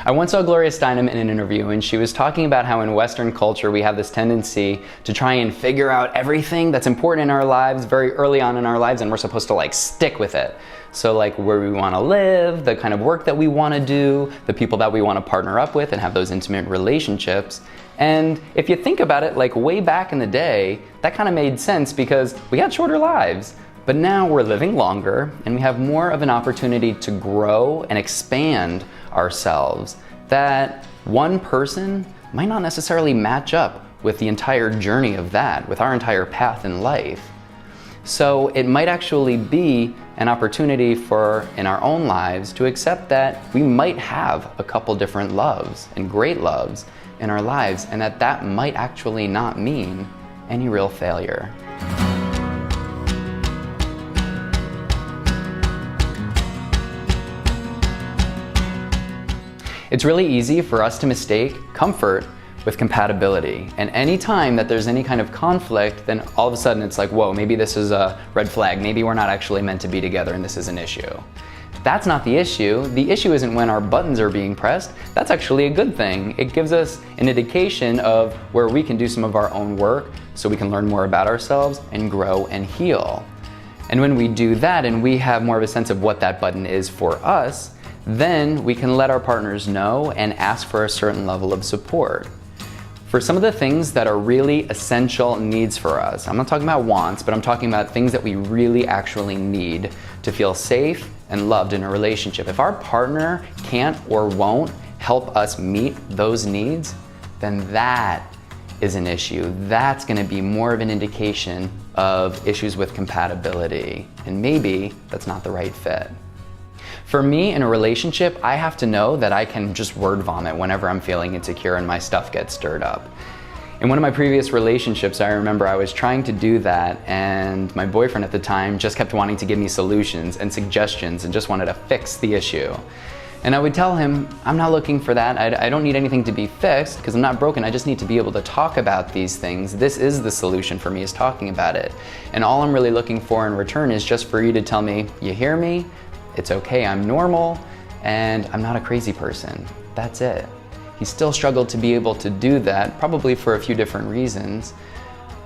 I once saw Gloria Steinem in an interview, and she was talking about how in Western culture we have this tendency to try and figure out everything that's important in our lives very early on in our lives, and we're supposed to like stick with it. So like where we want to live, the kind of work that we want to do, the people that we want to partner up with and have those intimate relationships. And if you think about it, like way back in the day, that kind of made sense because we had shorter lives. But now we're living longer and we have more of an opportunity to grow and expand ourselves, that one person might not necessarily match up with the entire journey of that, with our entire path in life. So it might actually be an opportunity for, in our own lives, to accept that we might have a couple different loves and great loves in our lives, and that might actually not mean any real failure. It's really easy for us to mistake comfort with compatibility. And any time that there's any kind of conflict, then all of a sudden it's like, whoa, maybe this is a red flag. Maybe we're not actually meant to be together and this is an issue. That's not the issue. The issue isn't when our buttons are being pressed. That's actually a good thing. It gives us an indication of where we can do some of our own work so we can learn more about ourselves and grow and heal. And when we do that and we have more of a sense of what that button is for us, then we can let our partners know and ask for a certain level of support. For some of the things that are really essential needs for us, I'm not talking about wants, but I'm talking about things that we really actually need to feel safe and loved in a relationship. If our partner can't or won't help us meet those needs, then that is an issue. That's going to be more of an indication of issues with compatibility, and maybe that's not the right fit. For me, in a relationship, I have to know that I can just word vomit whenever I'm feeling insecure and my stuff gets stirred up. In one of my previous relationships, I remember I was trying to do that, and my boyfriend at the time just kept wanting to give me solutions and suggestions and just wanted to fix the issue. And I would tell him, I'm not looking for that. I don't need anything to be fixed because I'm not broken. I just need to be able to talk about these things. This is the solution for me, is talking about it. And all I'm really looking for in return is just for you to tell me, you hear me? It's okay, I'm normal, and I'm not a crazy person. That's it. He still struggled to be able to do that, probably for a few different reasons.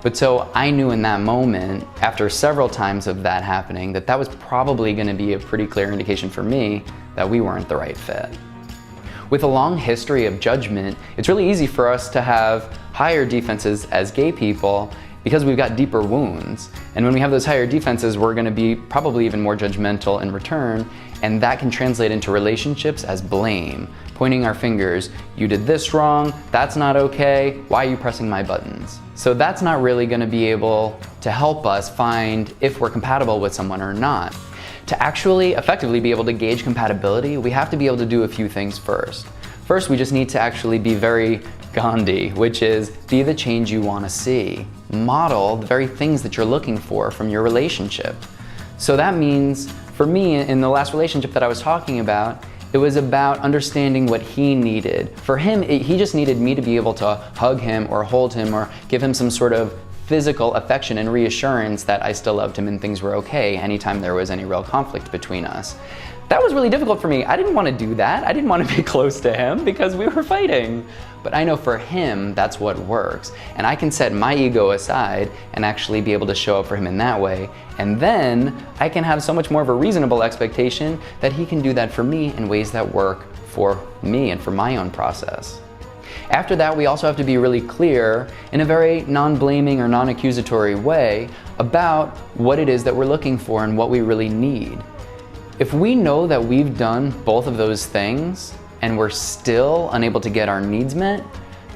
But so I knew in that moment, after several times of that happening, that that was probably going to be a pretty clear indication for me that we weren't the right fit. With a long history of judgment, it's really easy for us to have higher defenses as gay people because we've got deeper wounds. And when we have those higher defenses, we're gonna be probably even more judgmental in return, and that can translate into relationships as blame, pointing our fingers, you did this wrong, that's not okay, why are you pressing my buttons? So that's not really gonna be able to help us find if we're compatible with someone or not. To actually effectively be able to gauge compatibility, we have to be able to do a few things first. First, we just need to actually be very Gandhi, which is be the change you want to see. Model the very things that you're looking for from your relationship. So that means, for me, in the last relationship that I was talking about, it was about understanding what he needed. For him, he just needed me to be able to hug him or hold him or give him some sort of physical affection and reassurance that I still loved him and things were okay anytime there was any real conflict between us. That was really difficult for me. I didn't want to do that. I didn't want to be close to him because we were fighting. But I know for him, that's what works. And I can set my ego aside and actually be able to show up for him in that way. And then I can have so much more of a reasonable expectation that he can do that for me in ways that work for me and for my own process. After that, we also have to be really clear in a very non-blaming or non-accusatory way about what it is that we're looking for and what we really need. If we know that we've done both of those things and we're still unable to get our needs met,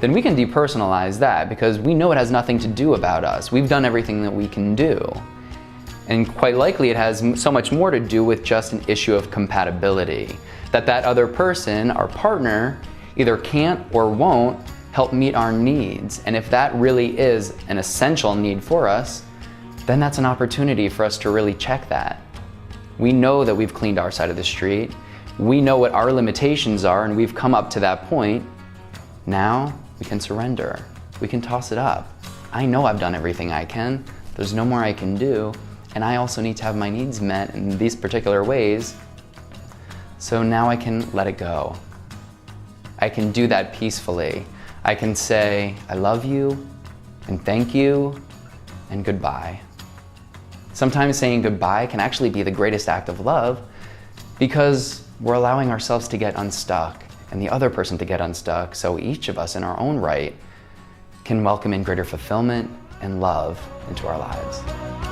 then we can depersonalize that because we know it has nothing to do about us. We've done everything that we can do. And quite likely it has so much more to do with just an issue of compatibility. That other person, our partner, either can't or won't help meet our needs. And if that really is an essential need for us, then that's an opportunity for us to really check that. We know that we've cleaned our side of the street. We know what our limitations are and we've come up to that point. Now we can surrender. We can toss it up. I know I've done everything I can. There's no more I can do. And I also need to have my needs met in these particular ways. So now I can let it go. I can do that peacefully. I can say, I love you, and thank you, and goodbye. Sometimes saying goodbye can actually be the greatest act of love because we're allowing ourselves to get unstuck and the other person to get unstuck, so each of us in our own right can welcome in greater fulfillment and love into our lives.